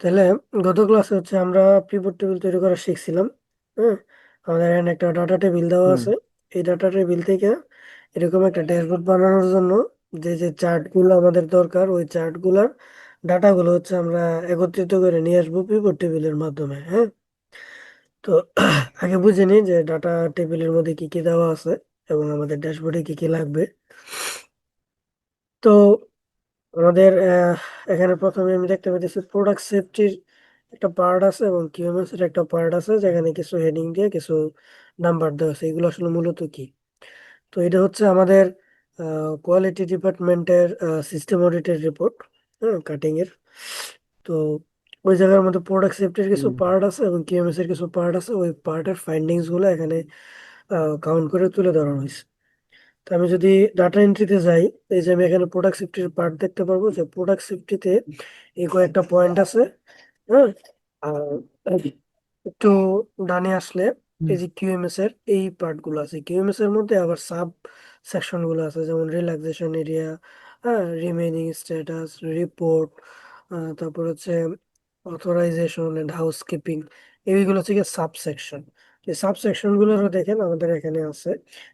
তাহলে গত ক্লাসে হচ্ছে আমরা পিভট টেবিল তৈরি করা শিখছিলাম। হ্যাঁ, আমাদের এখানে একটা ডাটা টেবিল দেওয়া হুম আছে। এই ডাটা টেবিল থেকে এরকম একটা ড্যাশবোর্ড বানানোর জন্য যে যে চার্ট গুলো আমাদের দরকার, ওই চার্ট গুলার ডাটা গুলো হচ্ছে আমরা একত্রিত করে নিয়ে আসবো পিভট টেবিলের মাধ্যমে। হ্যাঁ, তো আগে বুঝে নিই যে ডাটা টেবিলের মধ্যে কি কি দেওয়া আছে এবং আমাদের ড্যাশবোর্ডে কি কি লাগবে। তো আমাদের এখানে প্রথমে আমি দেখতে পাচ্ছি প্রোডাক্ট সেফটির একটা পার্ট আছে এবং কিউএমএস এর একটা পার্ট আছে, যেখানে কিছু হেডিং দিয়ে কিছু নাম্বার দেওয়া আছে। এগুলো আসলে মূলত কি? তো এটা হচ্ছে আমাদের কোয়ালিটি ডিপার্টমেন্টের সিস্টেম অডিটের রিপোর্ট, হ্যাঁ, কাটিং এর। তো ওই জায়গার মধ্যে প্রোডাক্ট সেফটির কিছু হুম পার্ট আছে এবং কিউএমএস এর কিছু পার্ট আছে। ওই পার্টের ফাইন্ডিংস গুলো এখানে কাউন্ট করে তুলে ধরা হয়েছে। তো আমি যদি ডাটা এন্ট্রিতে যাই, এই যে আমি এখানে প্রোডাক্ট সেফটির পার্ট দেখতে পারবো যে প্রোডাক্ট সেফটিতে এই কয়েকটা পয়েন্ট আছে। হ্যাঁ, আর একটু ডানে আসলে হুম এই যে কিউএমএস এর এই পার্ট গুলো আছে। কিউএমএস এর মধ্যে আবার সাব সেকশন গুলো আছে, যেমন রিল্যাক্সেশন এরিয়া, হ্যাঁ, রিমেইনিং স্ট্যাটাস রিপোর্ট, তারপর হচ্ছে অথরাইজেশন এন্ড হাউসকিপিং। এইগুলো হচ্ছে সাব সেকশন। এই সাব সেকশন গুলোরও দেখেন আমাদের এখানে আছে।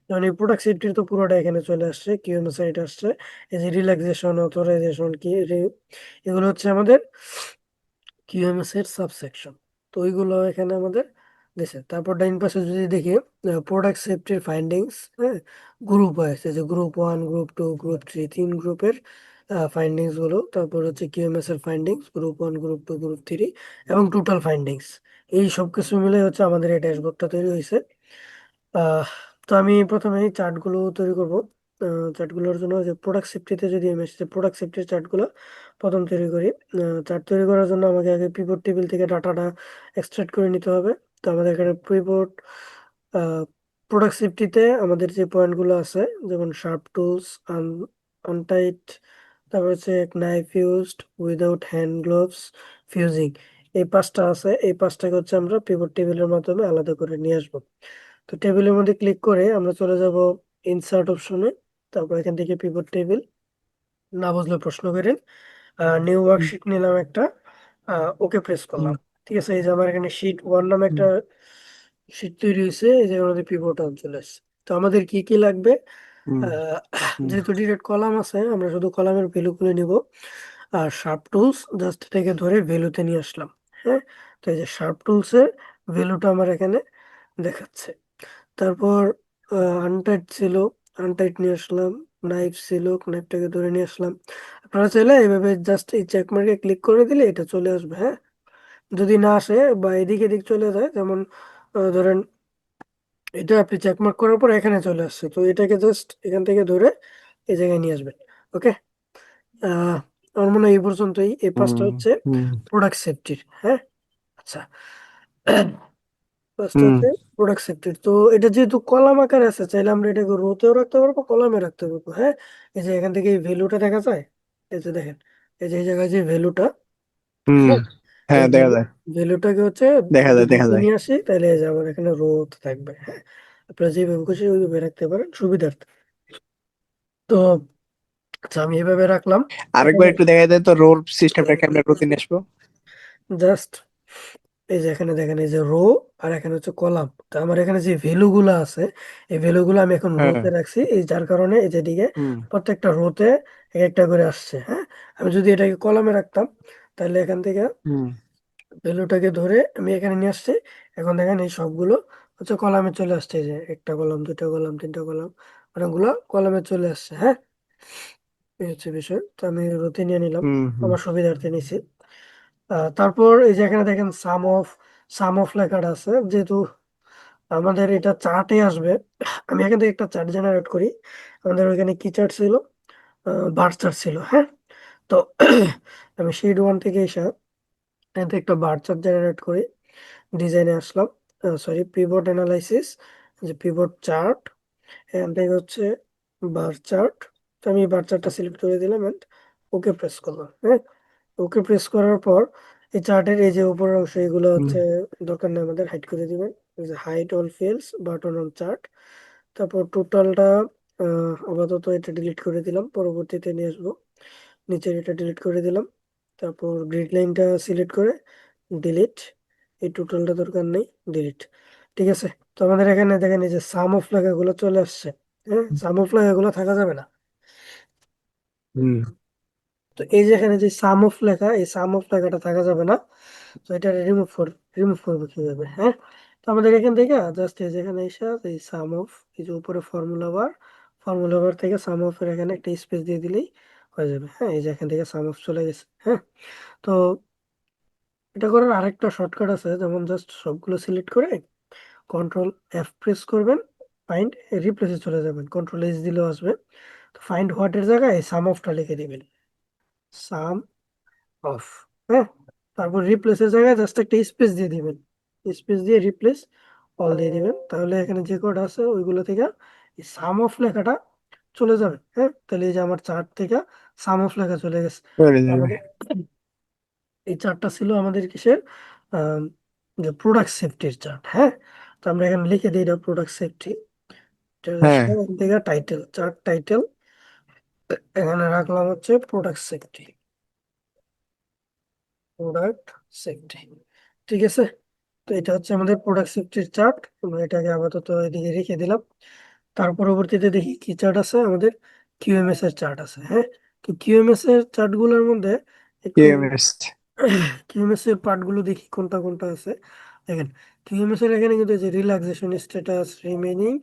যেমন এই প্রোডাক্ট সেফটির তো পুরোটা এখানে চলে আসছে, কিউএমএস এর এটা আসছে। এই যে রিল্যাক্সেশন অথরাইজেশন কি এগুলো হচ্ছে আমাদের কিউএমএস এর সাবসেকশন। তো ওইগুলো এখানে আমাদের দিছে। তারপর ডাইন পাশে যদি দেখি প্রোডাক্ট সেফটির ফাইন্ডিংস, হ্যাঁ, গ্রুপ আছে যে গ্রুপ 1, গ্রুপ 2, গ্রুপ 3, তিন গ্রুপের ফাইন্ডিংস গুলো। তারপর হচ্ছে কিউএমএস এর ফাইন্ডিংস গ্রুপ 1, গ্রুপ 2, গ্রুপ 3 এবং টোটাল ফাইন্ডিংস। এই সব কিছু মিলে হচ্ছে আমাদের এই ড্যাশবোর্ডটা তৈরি হয়েছে। আহ তো আমি প্রথমে এই চার্টগুলো তৈরি করব। চার্টগুলোর জন্য যে প্রোডাক্ট সেফটিতে যদি আমি আসি, প্রোডাক্ট সেফটির চার্টগুলো প্রথম তৈরি করি। চার্ট তৈরি করার জন্য আমাকে আগে পিভট টেবিল থেকে ডাটাটা এক্সট্রাক্ট করে নিতে হবে। তো আমাদের এখানে পিভট প্রোডাক্ট সেফটিতে আমাদের যে পয়েন্টগুলো আছে, যেমন শার্প টুলস, আনটাইট, তারপর হচ্ছে knife used, without hand gloves, fusing, এই পাঁচটা আছে। এই পাঁচটাকে হচ্ছে আমরা পিভট টেবিলের মাধ্যমে আলাদা করে নিয়ে আসবো। তো টেবিলের মধ্যে ক্লিক করে আমরা চলে যাব ইনসার্ট অপশনে। তারপর এখান থেকে পিভট টেবিল, না বুঝলে প্রশ্ন করেন। নিউ হুম ওয়ার্কশিট নিলাম একটা, ওকে প্রেস হুম করলাম। ঠিক আছে, এই যে আমার এখানে শিট 1 নামে হুম একটা শিট তৈরি হয়েছে। এই যে আমাদের পিভট অন চলে আসছে। তো আমাদের কি কি লাগবে? হুম আহ, হুম যেহেতু ডিরেক্ট কলাম আছে, আমরা শুধু কলামের ভ্যালু গুলো নিব। আর শার্প টুলস জাস্ট এটাকে ধরে ভ্যালুতে নিয়ে আসলাম। হ্যাঁ, তো এই যে শার্প টুলস এর ভ্যালুটা আমার এখানে দেখাচ্ছে। তারপর আনটাইট ছিল, আনটাইট নিয়ে আসলাম। নাইফ ছিল, নাইফটাকে ধরে নিয়ে আসলাম। আপনারা চাইলে এইভাবে জাস্ট এই চেক মার্কে ক্লিক করে দিলে এটা চলে আসবে। হ্যাঁ, যদি না আসে বা এদিক এদিক চলে যায়, যেমন ধরেন এটা আপনি চেক মার্ক করার পর এখানে চলে আসছে, তো এটাকে জাস্ট এখান থেকে ধরে এই জায়গায় নিয়ে আসবেন। ওকে, আহ আমার মনে হয় এই পর্যন্তই। এই পাঁচটা হুম হচ্ছে হুম প্রোডাক্ট সেফটির। হ্যাঁ, আচ্ছা, ফার্স্ট হুম হচ্ছে প্রোডাক্ট সেফটি। তো এটা যেহেতু কলাম আকারে আছে, চাইলে আমরা এটাকে রোতেও রাখতে পারবো, কলামে রাখতে পারবো। হ্যাঁ, এই যে এখান থেকে এই ভ্যালুটা দেখা যায়। এই যে দেখেন, এই যে এই জায়গায় যে ভ্যালুটা, হুম হ্যাঁ, এই হ্যাঁ, দেখা যায়, ভ্যালুটাকে হচ্ছে দেখা যদি যায়, দেখা রোতে যায়। নিয়ে আসি, তাহলে এই যে আমার এখানে রোত থাকবে। হ্যাঁ, আপনারা যেভাবে খুশি ওইভাবে রাখতে পারেন সুবিধার্থে। তো আচ্ছা, আমি এইভাবে রাখলাম। আরেকবার এখানে একটু দেখা যায় তো রোল সিস্টেমটা কেমনে প্রতিদিন আসবো। জাস্ট এই যে এখানে দেখেন, এই যে রো আর এখানে হচ্ছে কলাম। তো আমার এখানে যে ভ্যালু গুলো আছে, এই ভ্যালু গুলো আমি এখন হ্যাঁ। রোতে রাখছি, এই যার কারণে এই যেদিকে হুম প্রত্যেকটা রোতে এক একটা করে আসছে। হ্যাঁ, আমি যদি এটাকে কলামে রাখতাম, তাহলে এখান থেকে হুম ভ্যালুটাকে ধরে আমি এখানে নিয়ে আসছি। এখন দেখেন এই সবগুলো হচ্ছে কলামে চলে আসছে। এই যে একটা কলাম, দুইটা কলাম, তিনটা কলাম, অনেকগুলো কলামে চলে আসছে। হ্যাঁ, এই হচ্ছে বিষয়। তো আমি রোতে নিয়ে নিলাম, হুম হুম আমার সুবিধার্থে নিছি। তারপর এই যে এখানে দেখেন সাম অফ লেখাটা আছে। যেহেতু আমাদের এটা চার্টে আসবে, আমি এখান থেকে একটা চার্ট জেনারেট করি। আমাদের ওইখানে কি চার্ট ছিল? বার চার্ট ছিল। হ্যাঁ, তো আমি শিট 1 থেকে এসে এখান থেকে একটা বার চার্ট জেনারেট করি। ডিজাইনে আসলাম, সরি, পিভট অ্যানালাইসিস, যে পিভট চার্ট, এখান থেকে হচ্ছে বার চার্ট। তো আমি বার চার্টটা সিলেক্ট করে দিলাম এন্ড ওকে প্রেস করলাম। হ্যাঁ, ওকে প্রেস করার পর এই চার্টের এই যে উপরের অংশ, এগুলো হুম হচ্ছে দরকার নেই আমাদের, হাইড করে দিবেন। Hide all fields button on chart. তারপর টোটালটা আপাতত এটা ডিলিট করে দিলাম, পরবর্তীতে নিয়ে আসবো। নিচের এটা ডিলিট করে দিলাম। তারপর গ্রিড লাইনটা সিলেক্ট করে ডিলিট, এই টোটালটা দরকার নেই, ডিলিট। ঠিক আছে, তো আমাদের এখানে দেখেন এই যে সাম অফ লেখাগুলো চলে আসছে। হ্যাঁ, সাম অফ লেখাগুলো থাকা যাবে না। হুম। তো এই যে এখানে যে সাম অফ লেখা, এই সাম অফ লেখাটা থাকা যাবে না। তো এটা রিমুভ করবো কিভাবে? হ্যাঁ, তো আমাদের এখান থেকে জাস্ট এই যেখানে এসে এই সাম অফ, এই যে উপরে ফর্মুলা বার থেকে সাম অফ এর এখানে একটা স্পেস দিয়ে দিলেই হয়ে যাবে। হ্যাঁ, এই যে এখান থেকে সাম অফ চলে গেছে। হ্যাঁ, তো এটা করার আরেকটা শর্টকাট আছে, যেমন জাস্ট সবগুলো সিলেক্ট করে কন্ট্রোল এফ প্রেস করবেন, ফাইন্ড রিপ্লেসে চলে যাবেন, কন্ট্রোল এইচ দিলেও আসবে। তো ফাইন্ড হোয়াট এর জায়গায় সাম অফটা লিখে দিবেন, সাম অফ। হ্যাঁ, তারপর রিপ্লেসের জায়গায় জাস্ট একটা স্পেস দিয়ে দিবেন, স্পেস দিয়ে রিপ্লেস অল দিয়ে দিবেন, তাহলে এখানে যে কোড আছে ওইগুলো থেকে এই সাম অফ লেখাটা চলে যাবে। হ্যাঁ, তাহলে এই যে আমার চার্ট থেকে সাম অফ লেখা চলে গেছে। চলে তো যাবে। আমাদের এই চার্টটা ছিল আমাদের কিসের, আম, যে প্রোডাক্ট সেফটির চার্ট। হ্যাঁ, তো আমরা এখানে লিখে দিই এটা প্রোডাক্ট সেফটি, হ্যাঁ। থেকে টাইটেল, চার্ট টাইটেল এখানে রাখলাম হচ্ছে প্রোডাক্ট সেফটি, প্রোডাক্ট সেফটি। ঠিক আছে, তো এটা হচ্ছে আমাদের প্রোডাক্ট সেফটির চার্ট, আমরা এটাকে আপাতত এদিকে রেখে দিলাম। তার পরবর্তীতে দেখি কি চার্ট আছে আমাদের, কিউএমএস এর চার্ট আছে। হ্যাঁ, তো কিউএমএস এর চার্ট গুলোর মধ্যে একটু কিউএমএস। কিউএমএস এর পার্ট গুলো দেখি কোনটা কোনটা আছে। দেখেন, কিউএমএস এর এখানে কিন্তু এই যে রিল্যাক্সেশন স্ট্যাটাস, রিমেইনিং,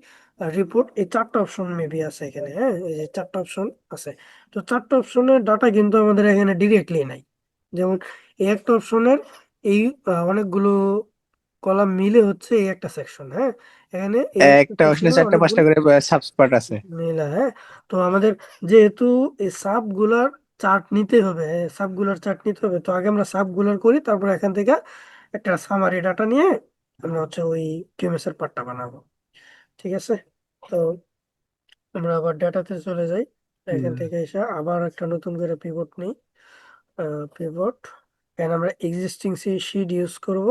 রিপোর্ট, এই চারটা অপশন মেবি আছে এখানে। হ্যাঁ, এই যে চারটা অপশন আছে। তো চারটা অপশনের ডাটা কিন্তু আমাদের এখানে ডিরেক্টলি নাই। যেমন এই একটা অপশনের এই অনেকগুলো কলাম মিলে হচ্ছে এই একটা সেকশন। হ্যাঁ, এখানে এই একটা একটা অপশনে সেকশনের চারটা পাঁচটা অনেকগুলো করে সাবস্পার্ট আছে। মিলে। হ্যাঁ, তো আমাদের যেহেতু এই সাব গুলার চার্ট নিতে হবে, সাব গুলার চার্ট নিতে হবে, তো আগে আমরা সাব গুলার করি, তারপর এখান থেকে একটা সামারি ডাটা নিয়ে আমরা হচ্ছে ওই কিউএমএস এর পার্টটা বানাবো। ঠিক আছে, তো আমরা আবার ডাটাতে চলে যাই, এখান হুম। থেকে এসে আবার একটা নতুন করে পিভট নিই, পিভট, এখানে আমরা এক্সিস্টিং শিট ইউজ করব।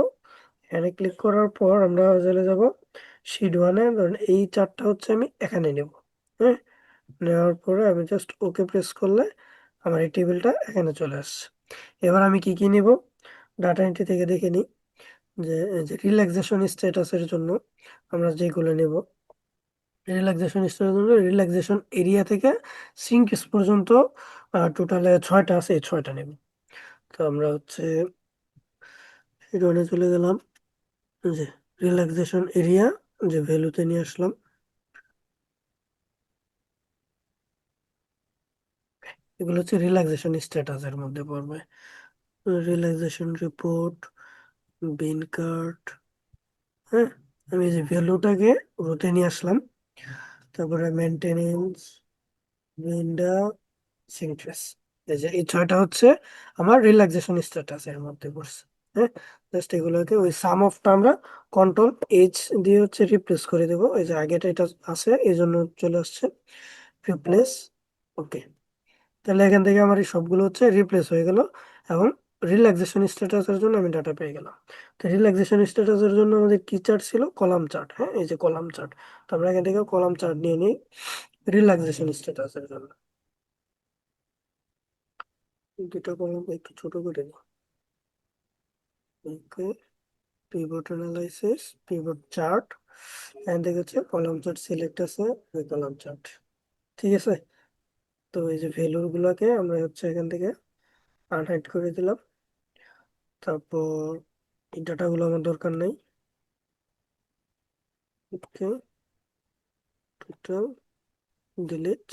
এখানে ক্লিক করার পর আমরা চলে যাব শিট ওয়ানে, ধরুন এই চারটা হচ্ছে আমি এখানে নেব। হ্যাঁ, নেওয়ার পরে আমি জাস্ট ওকে প্রেস করলে আমার এই টেবিলটা এখানে চলে আসছে। এবার আমি কি কি নিব, ডাটা এন্ট্রি থেকে দেখে নিই যে রিল্যাক্সেশন স্ট্যাটাসের জন্য আমরা যেগুলো নেব, রিল্যাক্সেশন স্ট্যাটাসের জন্য রিল্যাক্সেশন এরিয়া থেকে সিঙ্কস পর্যন্ত টোটালে 6টা আছে, এই 6টা নেব। তো আমরা হচ্ছে এখানে চলে গেলাম, যে রিল্যাক্সেশন এরিয়া, যে ভ্যালুতে নিয়ে আসলাম, এগুলো হচ্ছে রিল্যাক্সেশন স্ট্যাটাসের মধ্যে পড়বে। রিল্যাক্সেশন রিপোর্ট, বিন কার্ড। হ্যাঁ, আমি এই যে ভ্যালুটাকে রোতে নিয়ে আসলাম, তারপরে মেনটেনেন্স, উইন্ডো, সিনট্রেস, এই যে এই 6টা হচ্ছে আমার রিল্যাক্সেশন স্ট্যাটাস এর মধ্যে পড়ছে। হ্যাঁ, জাস্ট এগুলোকে ওই সাম অফটা আমরা কন্ট্রোল এইচ দিয়ে হচ্ছে রিপ্লেস করে দেবো, এই যে আগেটা এটা আছে এই জন্য চলে আসছে, রিপ্লেস। ওকে, তাহলে এখান থেকে আমার এই সবগুলো হচ্ছে রিপ্লেস হয়ে গেল, এবং রিল্যাক্সেশন স্ট্যাটাসের জন্য আমি ডাটা পেয়ে গেলাম। তো রিল্যাক্সেশন স্ট্যাটাসের জন্য আমাদের কি চার্ট ছিল, কলাম চার্ট। হ্যাঁ, এই যে কলাম চার্ট, তো আমরা এখান থেকে কলাম চার্ট নিয়ে নিই রিল্যাক্সেশন স্ট্যাটাসের জন্য। দুটো কলাম একটু ছোট করে নিই। ওকে, পিভট অ্যানালাইসিস, পিভট চার্ট, এখান থেকে হচ্ছে কলাম চার্ট সিলেক্ট আছে, ওই কলাম চার্ট। ঠিক আছে, তো এই যে ভ্যালু গুলোকে আমরা হচ্ছে এখান থেকে আনহাইড করে দিলাম, তারপর এই ডাটাগুলো আমার দরকার নেই। ওকে, টোটাল, ডিলিট।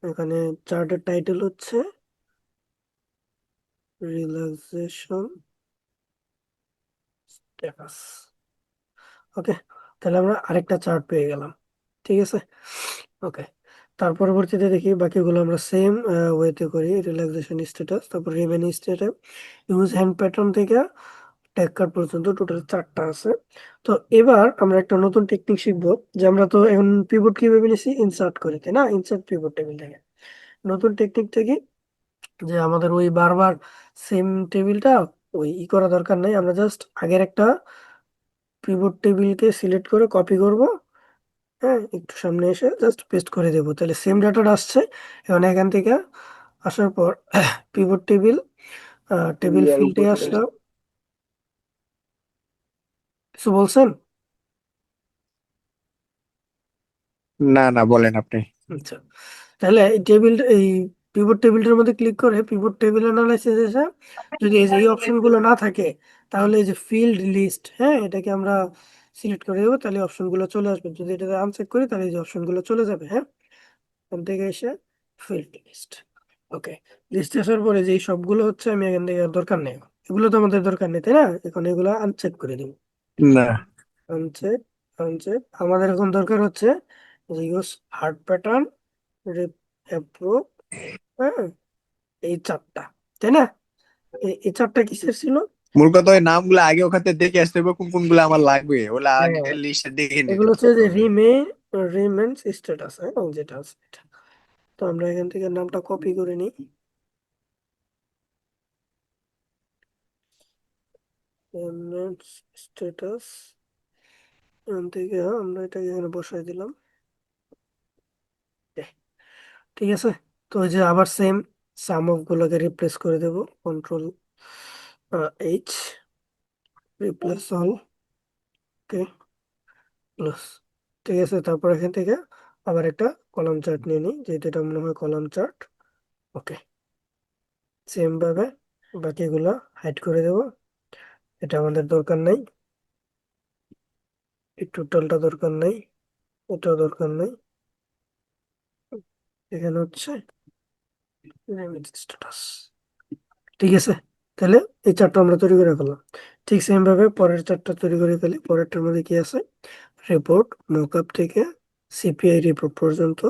এখানে চার্টের টাইটেল হচ্ছে রিল্যাক্সেশন স্ট্যাটাস। ওকে, তাহলে আমরা আরেকটা চার্ট পেয়ে গেলাম। ঠিক আছে, ওকে, তার পরবর্তীতে দেখি বাকিগুলো আমরা সেম ওয়েতে করি, রিল্যাক্সেশন স্ট্যাটাস, তারপর remaining status, use hand pattern থেকে ট্যাগ কার্ড পর্যন্ত টোটাল 4টা আছে। তো এবার আমরা একটা নতুন টেকনিক শিখবো, যে আমরা তো এখন পিভট কিভাবে নিছি, ইনসার্ট করে, তাই না, ইনসার্ট পিভট টেবিল থেকে। নতুন টেকনিকটা কি, যে আমাদের ওই বারবার সেম টেবিলটা ওই করা দরকার নাই, আমরা জাস্ট আগের একটা পিভট টেবিলকে সিলেক্ট করে কপি করব। হ্যাঁ, একটু সামনে এসে জাস্ট পেস্ট করে দেবো, তাহলে সেম ডাটাটা আসছে। এখন এখান থেকে আসার পর পিভট টেবিল, টেবিল ফিল্ডে আসলাম। কিছু বলছেন? না না, বলেন আপনি। আচ্ছা, তাহলে এই পিভট টেবিলটার মধ্যে ক্লিক করে পিভট টেবিল অ্যানালাইসিস এসে যদি এই অপশনগুলো না থাকে, তাহলে এই যে ফিল্ড লিস্ট, হ্যাঁ, এটাকে আমরা সিলেক্ট করে দেবো, তাহলে অপশনগুলো চলে আসবে। যদি এটাকে আনচেক করি তাহলে এই যে অপশনগুলো চলে যাবে, হ্যাঁ। এখান থেকে এসে ফিল্ড লিস্ট, ওকে। লিস্ট আসার পরে যে এই সবগুলো হচ্ছে আমি এখান থেকে আর দরকার নেই, এগুলো তো আমাদের দরকার নেই, তাই না? এখন এগুলো আনচেক করে দিব। না। Uncheck, uncheck. আমাদের এখন দরকার হচ্ছে যে ইউজ হার্ট প্যাটার্ন, অ্যাপ্রুভ, হ্যাঁ, এই চারটা, তাই না? এই চারটা কিসের ছিল? মূল কথা ওই নামগুলো আগে ওখানে দেখে আসতে হবে, কোন কোনগুলো আমার লাগবে ওগুলা আগে হ্যাঁ, লিস্টে দেখে নিতে এগুলো হচ্ছে হবে। যে রিমেন্স স্ট্যাটাস, হ্যাঁ, যেটা আছে এটা। তো আমরা এখান থেকে নামটা কপি করে নিই। রিমেন্স স্ট্যাটাস, এখান থেকে আমরা এটাকে এখানে বসাই দিলাম। এহ, ঠিক আছে। তো ওই যে আবার সেম সাম অফ গুলোকে রিপ্লেস করে দেব, কন্ট্রোল এইচ, রিপ্লেস অল, ওকে, প্লাস। ঠিক আছে, তারপর এখান থেকে আবার একটা কলাম চার্ট নিয়ে নিই, যেহেতু এটা মনে হয় কলাম চার্ট, ওকে। সেম ভাবে বাকিগুলো হাইড করে দেব, এটা আমাদের দরকার নাই। এই টোটালটা দরকার নাই, এটাও দরকার নাই। এখানে হচ্ছে স্ট্যাটাস, ঠিক আছে। তাহলে এই চারটা আমরা তৈরি করে ফেললাম। ঠিক সেম ভাবে পরের চারটা তৈরি করে ফেলি। পরেরটার মধ্যে কি আছে? রিপোর্ট, মকআপ থেকে সিপিআই রিপোর্ট পর্যন্ত,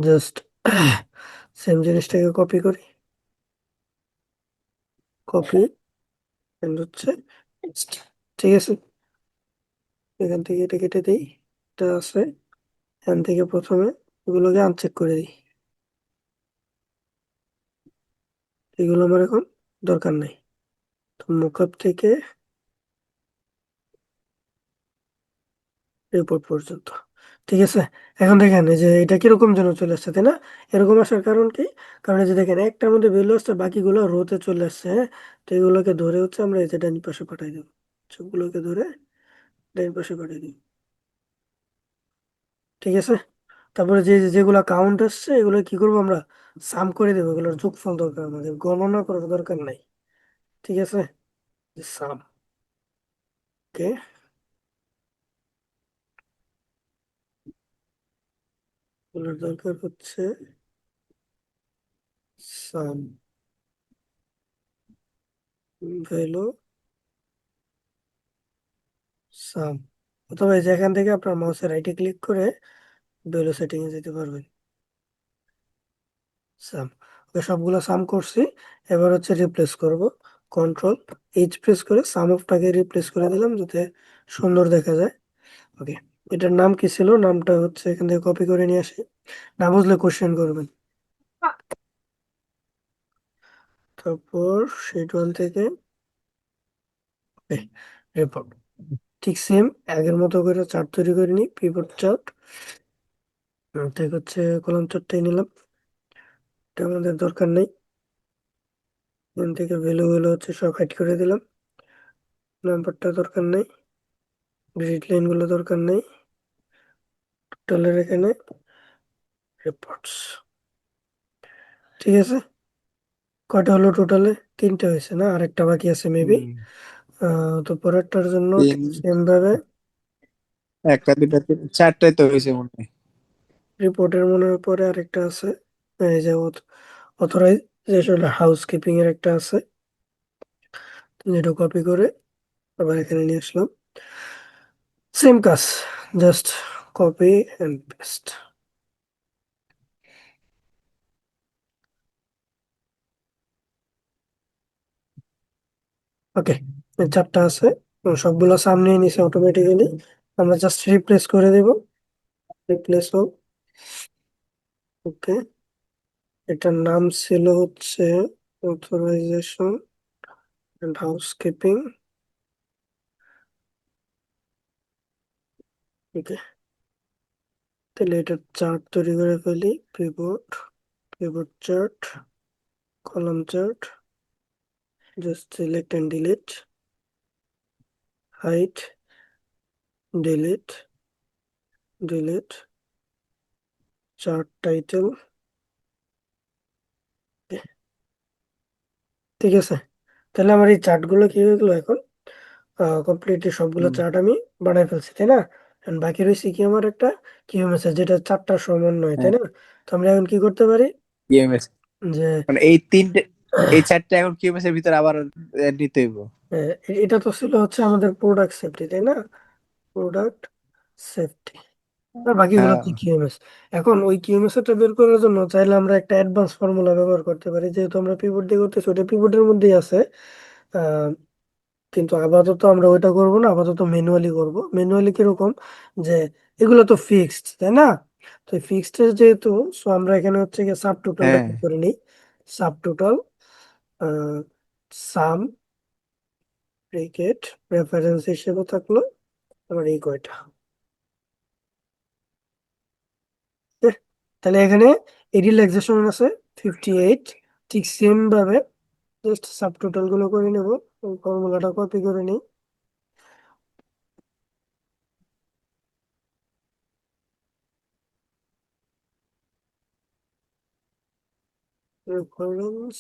জাস্ট সেম জিনিসটাকে কপি করি, কপি এন্ড হচ্ছে paste। ঠিক আছে, এখান থেকে এটা কেটে দিই, এটা আছে। এখান থেকে প্রথমে এগুলোকে আনচেক করে দিই, এগুলো আমার এখন দরকার নাই। তো মকআপ থেকে রিপোর্ট পর্যন্ত, ঠিক আছে। এখন দেখেন এই যে এটা কিরকম যেন চলে আসছে, তাই না? এরকম আসার কারণ কি? কারণ এই যে দেখেন একটার মধ্যে ভ্যালু আসছে, বাকিগুলো রোতে চলে আসছে, হ্যাঁ। তো এগুলোকে ধরে হচ্ছে আমরা এই যে ডান পাশে পাঠাই দেবো, সবগুলোকে ধরে ডান পাশে পাঠিয়ে দিই, ঠিক আছে। তারপরে যেগুলা কাউন্ট আসছে এগুলো কি করবো আমরা? সাম করে দেবো, এগুলোর যোগফল দরকার, আমাদের গণনা করার দরকার নাই, ঠিক আছে। সাম, ওকে, এগুলোর দরকার হচ্ছে সাম ভ্যালু, সাম। অথবা এই যে এখান থেকে আপনার মাউসের রাইটে ক্লিক করে ভ্যালু সেটিং এ যেতে পারবেন, সাম। ওকে, সবগুলো সাম করছি। এবার হচ্ছে রিপ্লেস করব, কন্ট্রোল এইচ প্রেস করে সাম অফটাকে রিপ্লেস করে দিলাম যাতে সুন্দর দেখা যায়, ওকে। এটার নাম কি ছিল? নামটা হচ্ছে এখান থেকে কপি করে নিয়ে আসি, না বুঝলে কোশ্চেন করবেন। তারপর শিট ওয়ান থেকে রিপোর্ট, ঠিক সেম আগের মতো করে চার্ট তৈরি করে নিই, পিভট চার্ট। ঠিক হচ্ছে কলাম চার্টটাই নিলাম, এটা আমাদের দরকার নেই। এখান থেকে ভ্যালু গুলো হচ্ছে সব হাইড করে দিলাম, নাম্বারটা দরকার নেই, গ্রিড লাইন গুলো দরকার নেই, টোটালের এখানে রিপোর্টস, ঠিক আছে। কয়টা হলো টোটালে? তিনটে হয়েছে না, আরেকটা বাকি আছে মেবি। হুম। তো পরেরটার জন্য তিন, ঠিক সেম ভাবে একটা দুটা তিন চারটায় তো হয়েছে মনে হয়। রিপোর্টের মনে হয় পরে আরেকটা আছে, এই যে অথরাইজেশন হাউস কিপিং এর একটা আছে, যেটা কপি করে আবার এখানে নিয়ে আসলাম, সেম কাজ, জাস্ট কপি এন্ড পেস্ট, ওকে। এই চারটা আছে, সবগুলো সামনে নিচে অটোমেটিক্যালি, আমরা জাস্ট রিপ্লেস করে দেব, রিপ্লেস হোক, ওকে। এটার নাম ছিল হচ্ছে অথরাইজেশন এন্ড হাউস কিপিং, ওকে। তাহলে এটা চার্ট তৈরি করে ফেলি, pivot, pivot chart, column chart, just select and delete, height, delete, delete, chart title, ঠিক আছে। তাহলে আমার এই চার্ট গুলো কি হয়ে গেলো এখন, কমপ্লিটলি সবগুলো হুম চার্ট আমি বানাই ফেলছি, তাই না? এখন বাকি রয়েছে কি আমার একটা কিউএমএস যেটা চারটা সমন্বয়, তাই হ্যাঁ না? তো আমরা এখন কি করতে পারি কিউএমএস যে মানে এই তিনটে এই চারটে এখন কিউএমএস এর ভিতরে আবার নিতে হইব। এটা তো ছিল হচ্ছে আমাদের প্রোডাক্ট সেফটি, তাই না? প্রোডাক্ট সেফটি, আর বাকিগুলো হ্যাঁ হচ্ছে কিউএমএস। এখন ওই কিউএমএস টা বের করার জন্য চাইলে আমরা একটা অ্যাডভান্স ফর্মুলা ব্যবহার করতে পারি, যেহেতু আমরা পিভট দিয়ে করতেছি ওটা পিভটের মধ্যেই আছে। আহ, কিন্তু আপাতত আমরা ওইটা করব না, আপাতত ম্যানুয়ালি করব। ম্যানুয়ালি কিরকম, যে এগুলো তো ফিক্সড, তাই না? তো ফিক্সড যেহেতু, সো আমরা এখানে হচ্ছে গিয়ে সাব টোটালটা হ্যাঁ কি করে নিই, সাব টোটাল, সাম ব্রেকেট, রেফারেন্স হিসেবে থাকলো আমার এই কয়টা। হ্যাঁ, তাহলে এখানে এই রিল্যাক্সেশন আছে 58। ঠিক সেম ভাবে জাস্ট সাব টোটাল গুলো করে নেব, ফর্মুলাটা কপি করে নিই। রেফারেন্স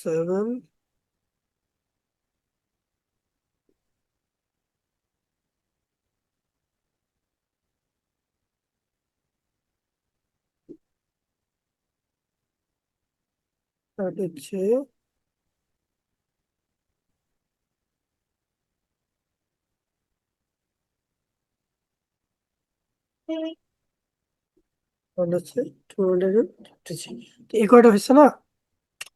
7, আর হচ্ছে আর হচ্ছে 253। তো এই কয়টা হচ্ছে না?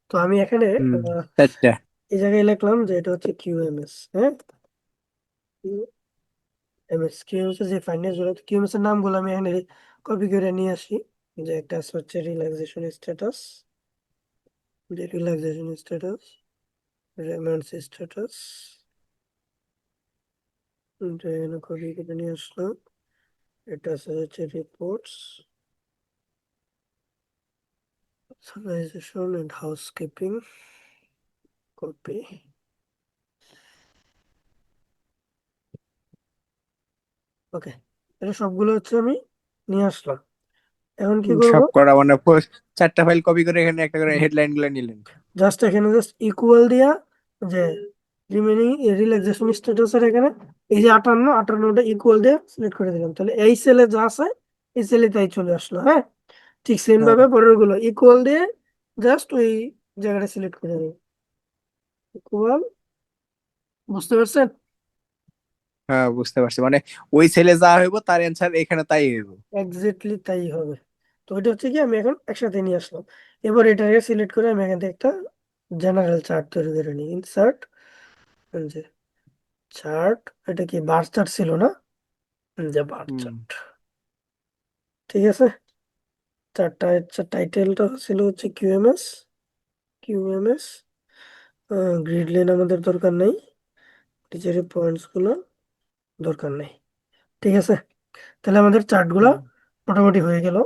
তো আমি এখানে হুম চারটা। এই জায়গায় লিখলাম যে এটা হচ্ছে কিউএমএস। হ্যাঁ, কিউএমএস, কিউএমএস যে ফাইন্যান্স গুলো, কিউএমএস এর নামগুলো আমি এখানে কপি করে নিয়ে আসি। যে একটা আছে হচ্ছে রিল্যাক্সেশন স্ট্যাটাস, যে রিল্যাক্সেশন স্ট্যাটাস, রেমান্স স্ট্যাটাস, এখানে কপি করে নিয়ে আসলাম। এটা আছে হচ্ছে রিপোর্টস, সার্ভাইজেশন এন্ড হাউসকিপিং, কপি। ওকে, এটা সবগুলো হচ্ছে আমি নিয়ে আসলাম। এখন কি করব, সব করা মানে চারটা ফাইল কপি করে এখানে একটা করে হেডলাইন গুলো নিলেন। জাস্ট এখানে জাস্ট ইকুয়াল দিয়া, যে রিমেনিং রিল্যাক্সেশন স্ট্যাটাস এর এখানে এই যে 58টা ইকুয়াল দিয়ে সিলেক্ট করে দিলাম, তাহলে এই সেলে যা আছে এই সেলে তাই চলে আসলো। হ্যাঁ, ঠিক সেম হ্যাঁ ভাবে পরের গুলো ইকুয়াল দিয়ে জাস্ট ওই জায়গাটা সিলেক্ট করে দিই, ইকুয়াল। বুঝতে পারছেন? হ্যাঁ বুঝতে পারছি, মানে ওই সেলে যা হইব তার অ্যান্সার এখানে তাই হইব। এক্স্যাক্টলি তাই হবে। তো এটা হচ্ছে কি আমি এখন একসাথে নিয়ে আসলাম। এবার এটাকে সিলেক্ট করে আমি এখান থেকে একটা জেনারেল চার্ট তৈরি করে নিই, ইনসার্ট, যে চার্ট, এটা কি বার চার্ট ছিল না, যে বার হুম চার্ট, ঠিক আছে। চারটা টাইটেলটা ছিল হচ্ছে কিউএমএস, কিউএমএস, গ্রিড লাইন আমাদের দরকার নেই, টিচারের পয়েন্টস গুলো দরকার নেই, ঠিক আছে। তাহলে আমাদের চার্ট গুলা হুম, মোটামুটি হয়ে গেল।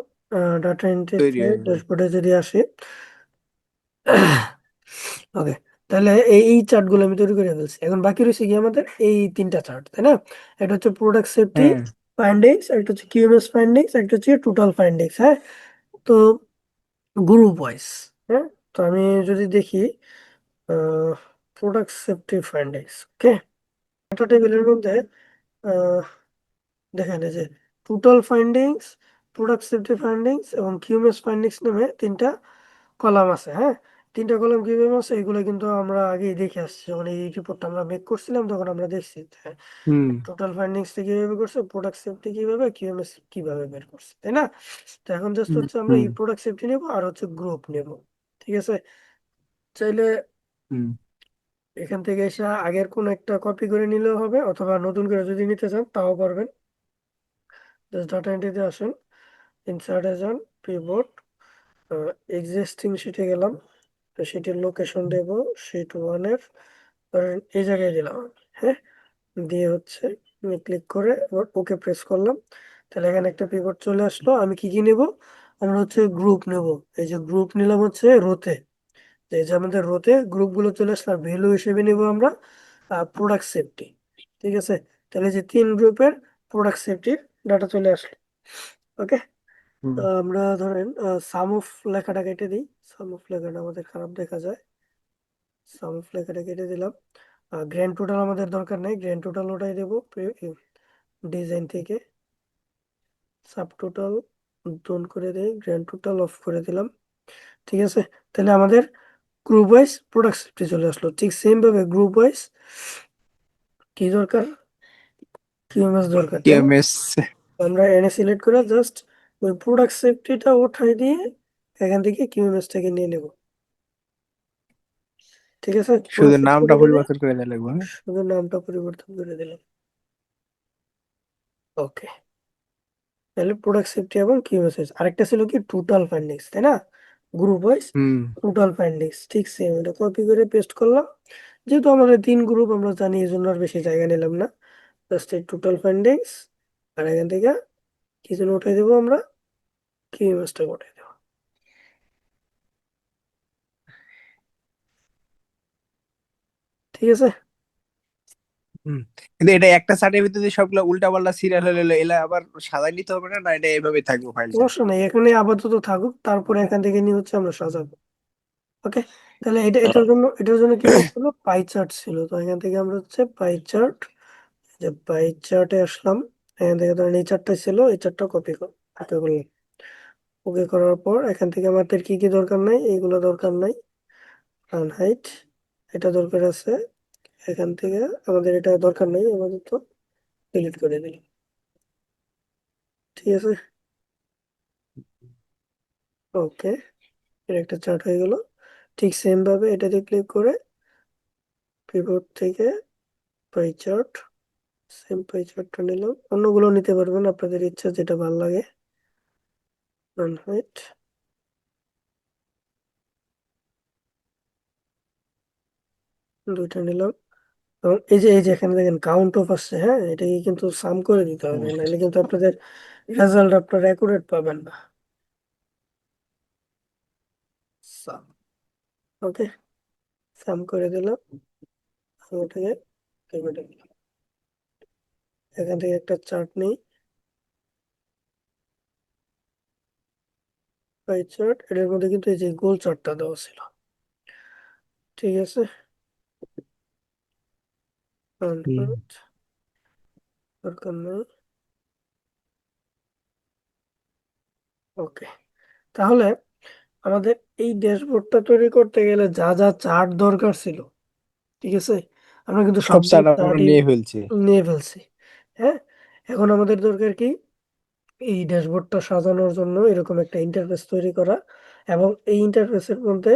ডাটা তৈরি এন্ট্রি হয়ে গেল। ড্যাশবোর্ডে যদি আসি, ওকে, তাহলে এই চার্ট গুলো আমি তৈরি করে ফেলছি। এখন বাকি রয়েছে কি আমাদের এই তিনটা চার্ট, তাই না? একটা হচ্ছে প্রোডাক্ট সেফটি হ্যাঁ ফাইন্ডিংস, একটা হচ্ছে কিউএমএস ফাইন্ডিংস, একটা হচ্ছে টোটাল ফাইন্ডিংস। হ্যাঁ, তো গ্রুপ ওয়াইজ, হ্যাঁ, তো আমি যদি দেখি প্রোডাক্ট সেফটি ফাইন্ডিংস, ওকে, একটা টেবিলের মধ্যে আহ, দেখেন এই যে total findings, product safety findings এবং কিউএমএস ফাইন্ডিংস নামে তিনটা কলাম আছে। হ্যাঁ, তিনটা কলাম কিভাবে আছে এগুলো কিন্তু আমরা আগেই দেখে আসছি, যখন এই রিপোর্টটা আমরা মেক করছিলাম তখন আমরা দেখছি হুম টোটাল ফাইন্ডিংস কিভাবে করছে, প্রোডাক্ট সেফটি কিভাবে, কিউএমএস কিভাবে বের করছে, তাই না? তো এখন জাস্ট হুম হচ্ছে আমরা হুম এই প্রোডাক্ট সেফটি নেব আর হচ্ছে গ্রুপ নেব, ঠিক আছে। চাইলে হুম এখান থেকে এসে আগের কোন একটা কপি করে নিলেও হবে, অথবা নতুন করে যদি নিতে চান তাও পারবেন। জাস্ট ডাটা এন্ট্রিতে আসেন, ইনসার্টে যান, পিভট, এক্সিস্টিং শিটে গেলাম, তো শিটের লোকেশন দেব শিট ওয়ানের, ধরেন এই জায়গায় দিলাম আমি। হ্যাঁ, দিয়ে হচ্ছে ক্লিক করে এবার ওকে প্রেস করলাম। তাহলে এখানে একটা পিভট চলে আসলো। আমি কি কি নেব? আমরা হচ্ছে গ্রুপ নেব। এই যে গ্রুপ নিলাম হচ্ছে রোতে। এই যে আমাদের রোতে গ্রুপ গুলো চলে আসলো, আর ভ্যালু হিসেবে নিব আমরা প্রোডাক্ট সেফটি। ঠিক আছে, তাহলে যে 3 গ্রুপের প্রোডাক্ট সেফটির ডাটা চলে আসলো। ওকে, হুম। আমরা ধরেন সাম অফ লেখাটা কেটে দিই। সাম অফ লেখাটা আমাদের খারাপ দেখা যায়। সাম অফ লেখাটা কেটে দিলাম। গ্র্যান্ড টোটাল আমাদের দরকার নেই, গ্র্যান্ড টোটাল ওটাই দেবো ডিজাইন থেকে। সাব টোটাল ডোন করে দেই, গ্র্যান্ড টোটাল অফ করে দিলাম। ঠিক আছে, তাহলে আমাদের গ্রুপ ওয়াইজ প্রোডাক্ট সেফটি চলে আসলো। ঠিক সেম ভাবে গ্রুপ ওয়াইজ কি দরকার? কিউএমএস দরকার, তাই না? কিউএমএস। আমরা এনে সিলেক্ট করে জাস্ট ওই প্রোডাক্ট সেফটিটা উঠাই দিয়ে এখান থেকে কিউএমএস টাকে নিয়ে নেব। ঠিক আছে, পুরো শুধু সেট নামটা করে দিলে পরিবর্তন করে দেওয়া লাগবে, হ্যাঁ? শুধু নামটা পরিবর্তন করে দিলাম। ওকে, তাহলে প্রোডাক্ট সেফটি এবং কিউএমএস। আরেকটা ছিল কি টোটাল ফাইন্ডিংস, তাই না? গ্রুপ ওয়াইজ হুম। টোটাল ফাইন্ডিংস ঠিক সেম, এটা কপি করে পেস্ট করলাম। যেহেতু আমাদের 3 গ্রুপ আমরা জানি, এই জন্য আর বেশি জায়গা নিলাম না। জাস্ট এই টোটাল ফাইন্ডিংস, আর এখান থেকে কি যেন উঠাই দেবো আমরা, কিউএমএসটা উঠাই দেবো। ঠিক আছে, হুম। কিন্তু এটা একটা চার্টের ভিতরে যদি সবগুলো উল্টা পাল্টা সিরিয়াল হলে হলে এলা আবার সাজাই নিতে হবে না, না এটা এভাবে থাকবো ফাইলটা? সমস্যা নেই, এখানে আপাতত থাকুক, তারপরে এখান থেকে নিয়ে হচ্ছে আমরা সাজাবো। ওকে, তাহলে এটার জন্য কি করতে হলো? পাই চার্ট ছিল, তো এখান থেকে আমরা হচ্ছে পাই চার্ট, যে পাই চার্টে আসলাম। এখান থেকে ধরেন এই চার্টটা ছিল, এই চার্টটা কপি করলাম। ওকে করার পর এখান থেকে আমাদের কি কি দরকার নাই, এইগুলো দরকার নাই। হাইট এটা দরকার আছে, এখান থেকে আমাদের এটা দরকার নেই, আমাদের তো ডিলিট করে দিই। ঠিক আছে, ওকে, এর একটা চার্ট হয়ে গেল। ঠিক সেম ভাবে এটাতে ক্লিক করে পিভট থেকে পাই চার্ট, সেম পাই চার্টটা নিলাম। অন্যগুলো নিতে পারবেন আপনাদের ইচ্ছা, যেটা ভালো লাগে। হাইট দুইটা নিলাম। এবং এই যে এখানে দেখেন কাউন্ট অফ আসছে, হ্যাঁ, এটাকে কিন্তু সাম করে দিতে হবে, নাহলে কিন্তু আপনাদের রেজাল্ট আপনার অ্যাকুরেট পাবেন না। সাম, ওকে, সাম করে দিলাম। আমি ওটাকে কেটে দিলাম। এখান থেকে একটা চার্ট নেই, পাই চার্ট, এটার মধ্যে কিন্তু এই যে গোল চার্টটা দেওয়া ছিল। ঠিক আছে, হুম। দরকার নেই। ওকে, তাহলে আমাদের এই ড্যাশবোর্ডটা তৈরি করতে গেলে যা যা চার্ট দরকার ছিল, ঠিক আছে, আমরা কিন্তু সব সবগুলো চার্ট আমরা চার্টই নিয়ে ফেলছি। নিয়ে ফেলছি। হ্যাঁ, এখন আমাদের দরকার কি? এই ড্যাশবোর্ডটা সাজানোর জন্য এরকম একটা ইন্টারফেস তৈরি করা, এবং এই ইন্টারফেসের মধ্যে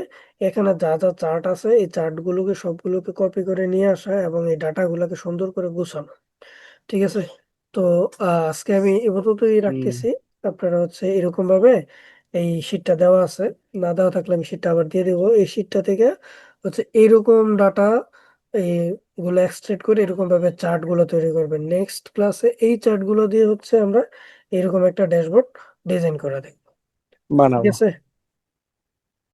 এখানে যা যা চার্ট আছে এই চার্টগুলোকে সবগুলোকে কপি করে নিয়ে আসা এবং এই ডাটাগুলোকে সুন্দর করে গোছানো। ঠিক আছে, তো আজকে আমি এতটুকুই হুম। রাখতেছি। আপনারা হচ্ছে এরকম ভাবে, এই শীটটা দেওয়া আছে, না দেওয়া থাকলে আমি শীটটা আবার দিয়ে দেবো। এই শীটটা থেকে হচ্ছে এইরকম ডাটা এইগুলো এক্সট্রাক্ট করে এরকম ভাবে চার্ট গুলো তৈরি করবেন। নেক্সট ক্লাসে এই চার্ট গুলো দিয়ে হচ্ছে আমরা এরকম একটা ড্যাশবোর্ড ডিজাইন করে দেখবো। ঠিক বানাবো। আছে।